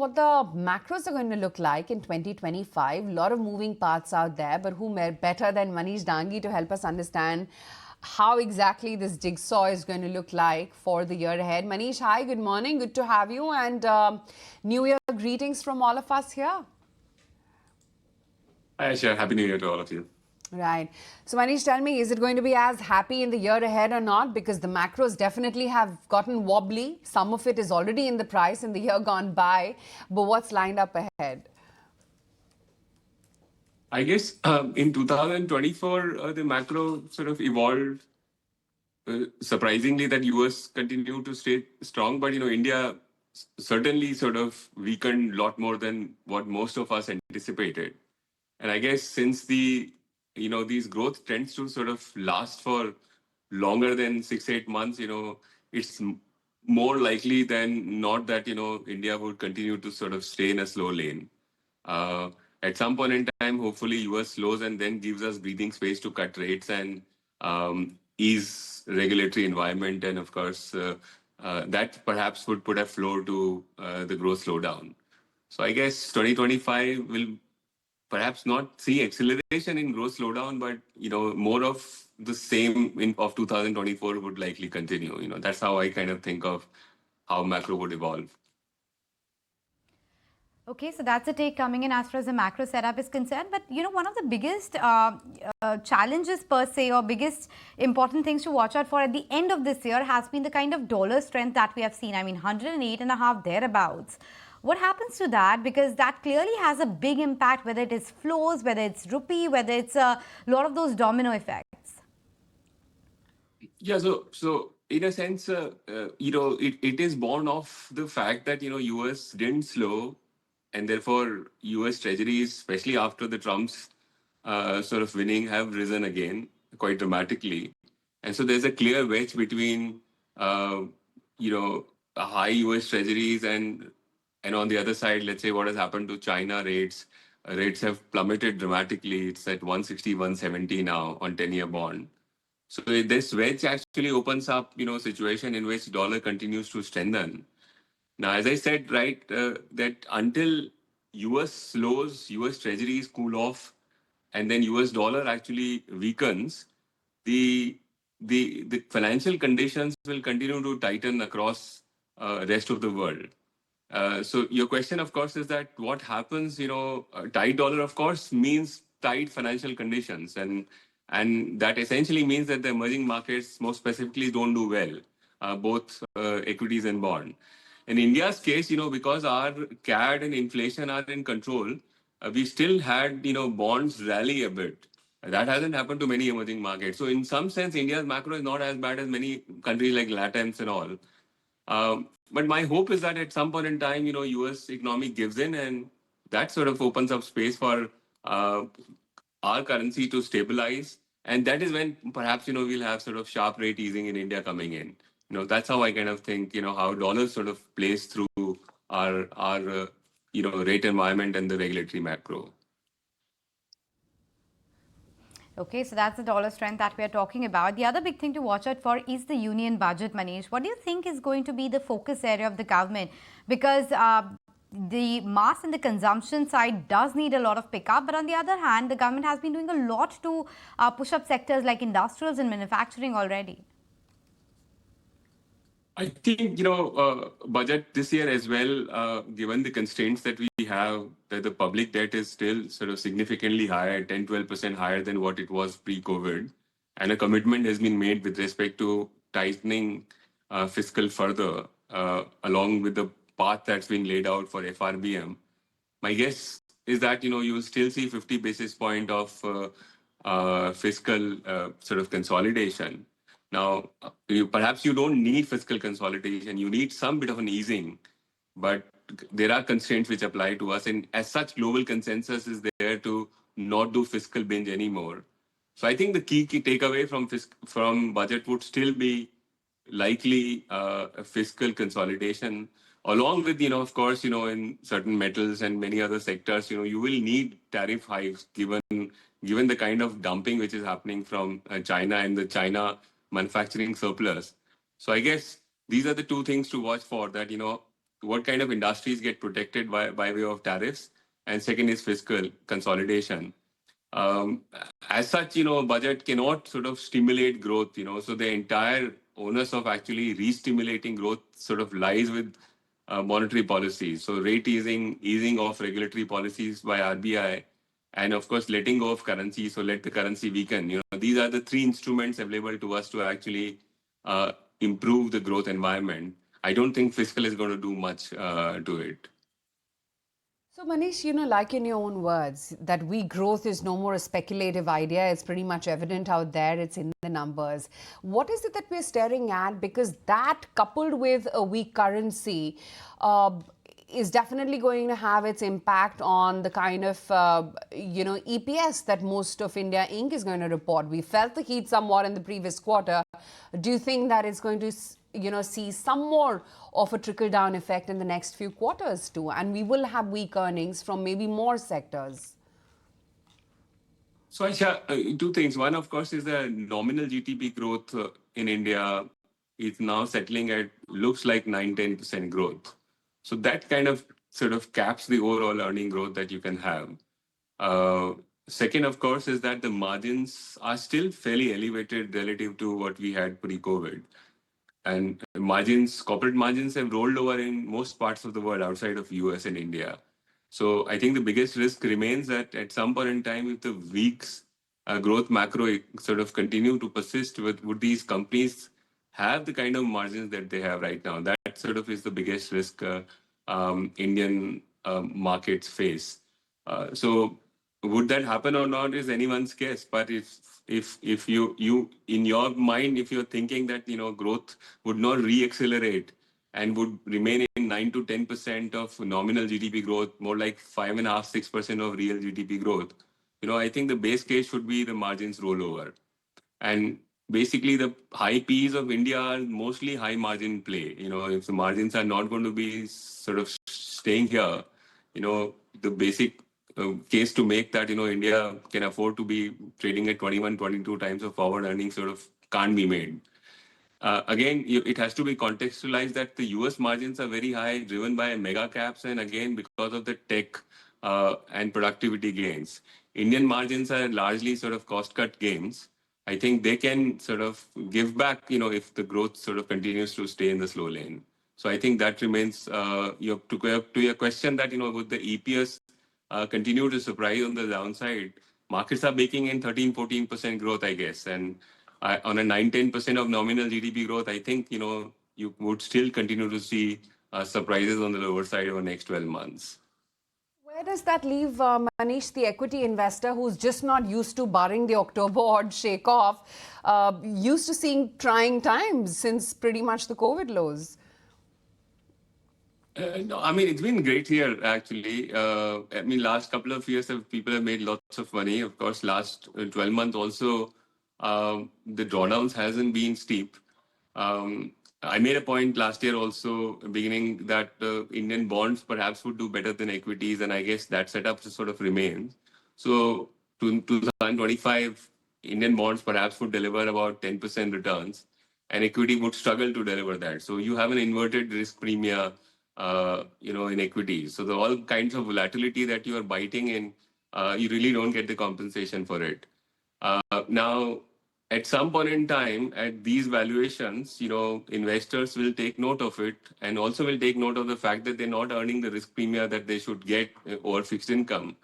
what the macros are going to look like in 2025. A lot of moving parts out there, but who better than Manish Dangi to help us understand how exactly this jigsaw is going to look like for the year ahead. Manish, hi, good morning. Good to have you, and New Year greetings from all of us here. Hi, Aisha. Happy New Year to all of you. Right. So, Manish, tell me, is it going to be as happy in the year ahead or not? Because the macros definitely have gotten wobbly. Some of it is already in the price in the year gone by. But what's lined up ahead? I guess in 2024, the macro sort of evolved surprisingly that US continued to stay strong. But, India certainly sort of weakened a lot more than what most of us anticipated. And I guess since these growth trends to sort of last for longer than 6-8 months, it's more likely than not that, India would continue to sort of stay in a slow lane. Uh, at some point in time, hopefully US slows and then gives us breathing space to cut rates and ease regulatory environment. And of course, that perhaps would put a floor to the growth slowdown. So I guess 2025 will perhaps not see acceleration in growth slowdown, but more of the same of 2024 would likely continue. That's how I kind of think of how macro would evolve. Okay, so that's a take coming in as far as the macro setup is concerned. But one of the biggest challenges per se, or biggest important things to watch out for at the end of this year has been the kind of dollar strength that we have seen. I mean, 108.5 thereabouts. What happens to that? Because that clearly has a big impact, whether it is flows, whether it's rupee, whether it's a lot of those domino effects. Yeah, so in a sense, it is born of the fact that US didn't slow, and therefore US Treasuries, especially after the Trump's sort of winning, have risen again quite dramatically. And so there's a clear wedge between a high US Treasuries and on the other side, let's say what has happened to China rates. Rates have plummeted dramatically. It's at 160, 170 now on 10-year bond. So this wedge actually opens up, a situation in which dollar continues to strengthen. Now, as I said, right, that until US slows, US treasuries cool off, and then US dollar actually weakens, the financial conditions will continue to tighten across rest of the world. So your question, of course, is that what happens? Tight dollar, of course, means tight financial conditions, and that essentially means that the emerging markets, more specifically, don't do well, both equities and bond. In India's case, because our CAD and inflation are in control, we still had, bonds rally a bit. That hasn't happened to many emerging markets. So in some sense, India's macro is not as bad as many countries like LATAMs and all. But my hope is that at some point in time, US economy gives in, and that sort of opens up space for our currency to stabilize. And that is when perhaps, we'll have sort of sharp rate easing in India coming in. That's how I kind of think, how dollars sort of plays through our rate environment and the regulatory macro. Okay, so that's the dollar strength that we are talking about. The other big thing to watch out for is the union budget, Manish. What do you think is going to be the focus area of the government? Because the mass and the consumption side does need a lot of pickup. But on the other hand, the government has been doing a lot to push up sectors like industrials and manufacturing already. I think, budget this year as well, given the constraints that we have, that the public debt is still sort of significantly higher, 10-12% higher than what it was pre-COVID. And a commitment has been made with respect to tightening fiscal further, along with the path that's been laid out for FRBM. My guess is that, you will still see 50 basis point of fiscal sort of consolidation. Now, perhaps you don't need fiscal consolidation. You need some bit of an easing, but there are constraints which apply to us. And as such, global consensus is there to not do fiscal binge anymore. So I think the key takeaway from budget would still be likely a fiscal consolidation, along with, of course, in certain metals and many other sectors, you will need tariff hikes given the kind of dumping which is happening from China and the China manufacturing surplus. So I guess these are the two things to watch for, that, what kind of industries get protected by way of tariffs, and second is fiscal consolidation. Um, as such, budget cannot sort of stimulate growth, so the entire onus of actually re-stimulating growth sort of lies with monetary policies. So rate easing of regulatory policies by RBI, and of course letting go of currency. So let the currency weaken. These are the three instruments available to us to actually improve the growth environment. I don't think fiscal is going to do much to it. So, Manish, like in your own words, that weak growth is no more a speculative idea. It's pretty much evident out there. It's in the numbers. What is it that we're staring at? Because that, coupled with a weak currency, is definitely going to have its impact on the kind of, EPS that most of India Inc. is going to report. We felt the heat somewhat in the previous quarter. Do you think that it's going to see some more of a trickle-down effect in the next few quarters too, and we will have weak earnings from maybe more sectors? So, Aisha, two things. One, of course, is the nominal GDP growth in India is now settling at, looks like 9-10% growth. So that kind of sort of caps the overall earning growth that you can have. Second, of course, is that the margins are still fairly elevated relative to what we had pre-COVID. And corporate margins have rolled over in most parts of the world outside of US and India. So I think the biggest risk remains that at some point in time, if the weak growth macro sort of continue to persist, would these companies have the kind of margins that they have right now? That sort of is the biggest risk Indian markets face. So would that happen or not is anyone's guess. But if you in your mind, if you're thinking that growth would not re-accelerate and would remain in 9 to 10% of nominal GDP growth, more like 5.5-6% of real GDP growth, I think the base case should be the margins roll over. And basically, the high Ps of India are mostly high margin play. If the margins are not going to be sort of staying here, the basic case to make that, India can afford to be trading at 21, 22 times of forward earnings sort of can't be made. Again, it has to be contextualized that the US margins are very high, driven by mega caps, and again, because of the tech and productivity gains. Indian margins are largely sort of cost cut gains. I think they can sort of give back, if the growth sort of continues to stay in the slow lane. So I think that remains, to your question that, would the EPS continue to surprise on the downside? Markets are baking in 13-14% growth, I guess. And on a 9-10% of nominal GDP growth, I think, you would still continue to see surprises on the lower side over the next 12 months. Where does that leave, Manish, the equity investor who's just not used to, barring the October odd shake-off, used to seeing trying times since pretty much the COVID lows? No, I mean, it's been great here, actually. Last couple of years, people have made lots of money. Of course, last 12 months also, the drawdowns hasn't been steep. I made a point last year also, beginning that Indian bonds perhaps would do better than equities, and I guess that setup sort of remains. So, 2025, Indian bonds perhaps would deliver about 10% returns, and equity would struggle to deliver that. So, you have an inverted risk premium, in equities. So, all kinds of volatility that you are biting in, you really don't get the compensation for it. Now, at some point in time, at these valuations, investors will take note of it, and also will take note of the fact that they're not earning the risk premium that they should get over fixed income.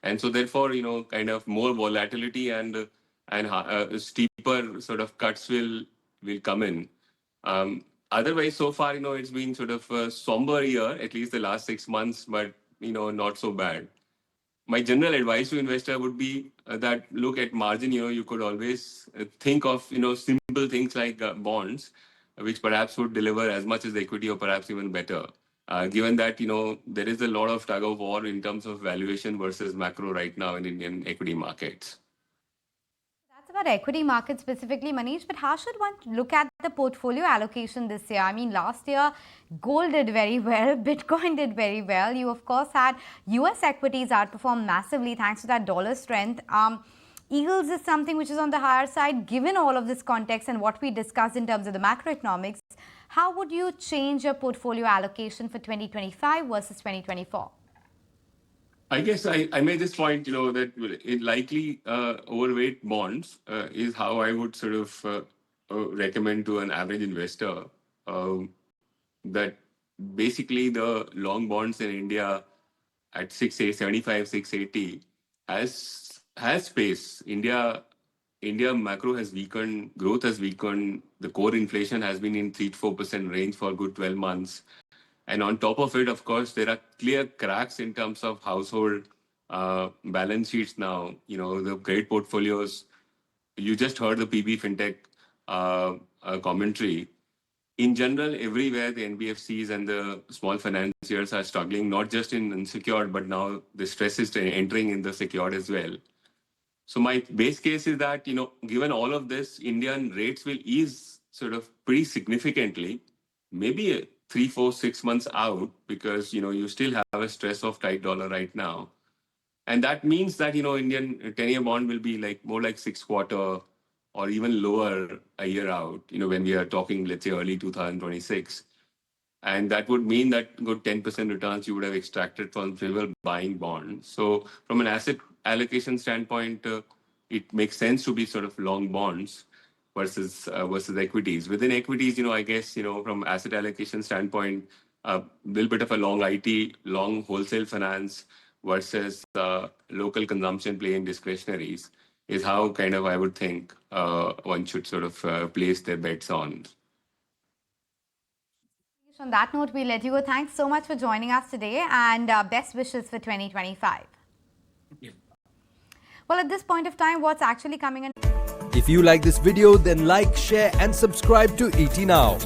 And so therefore, kind of more volatility and steeper sort of cuts will come in. Otherwise, so far, it's been sort of a somber year, at least the last 6 months, but, not so bad. My general advice to investor would be that look at margin. You could always think of simple things like bonds, which perhaps would deliver as much as equity or perhaps even better. Given that there is a lot of tug of war in terms of valuation versus macro right now in Indian equity markets. That's about equity markets specifically, Manish, but how should one look at the portfolio allocation this year? I mean, last year, gold did very well, Bitcoin did very well. You, of course, had US equities outperform massively thanks to that dollar strength. Eagles is something which is on the higher side, given all of this context and what we discussed in terms of the macroeconomics. how would you change your portfolio allocation for 2025 versus 2024? I guess I made this point, that it likely overweight bonds is how I would sort of recommend to an average investor that basically the long bonds in India at 675, 680 has space. India macro has weakened, growth has weakened, the core inflation has been in 3 to 4% range for a good 12 months. And on top of it, of course, there are clear cracks in terms of household balance sheets now. The credit portfolios, you just heard the PB FinTech commentary. In general, everywhere the NBFCs and the small financiers are struggling, not just in unsecured, but now the stress is entering in the secured as well. So my base case is that, given all of this, Indian rates will ease sort of pretty significantly, maybe 3, 4, 6 months out, because, you still have a stress of tight dollar right now. And that means that, Indian 10-year bond will be more like 6-quarter or even lower a year out, when we are talking, let's say, early 2026. And that would mean that good 10% returns you would have extracted from silver buying bonds. So from an asset allocation standpoint, it makes sense to be sort of long bonds versus equities. Within equities, I guess, from asset allocation standpoint, a little bit of a long IT, long wholesale finance versus local consumption play in discretionaries is how kind of I would think one should sort of place their bets on. On that note, we'll let you go. Thanks so much for joining us today, and best wishes for 2025. Yeah. Well, at this point of time, what's actually coming in? If you like this video, then like, share and subscribe to ET Now.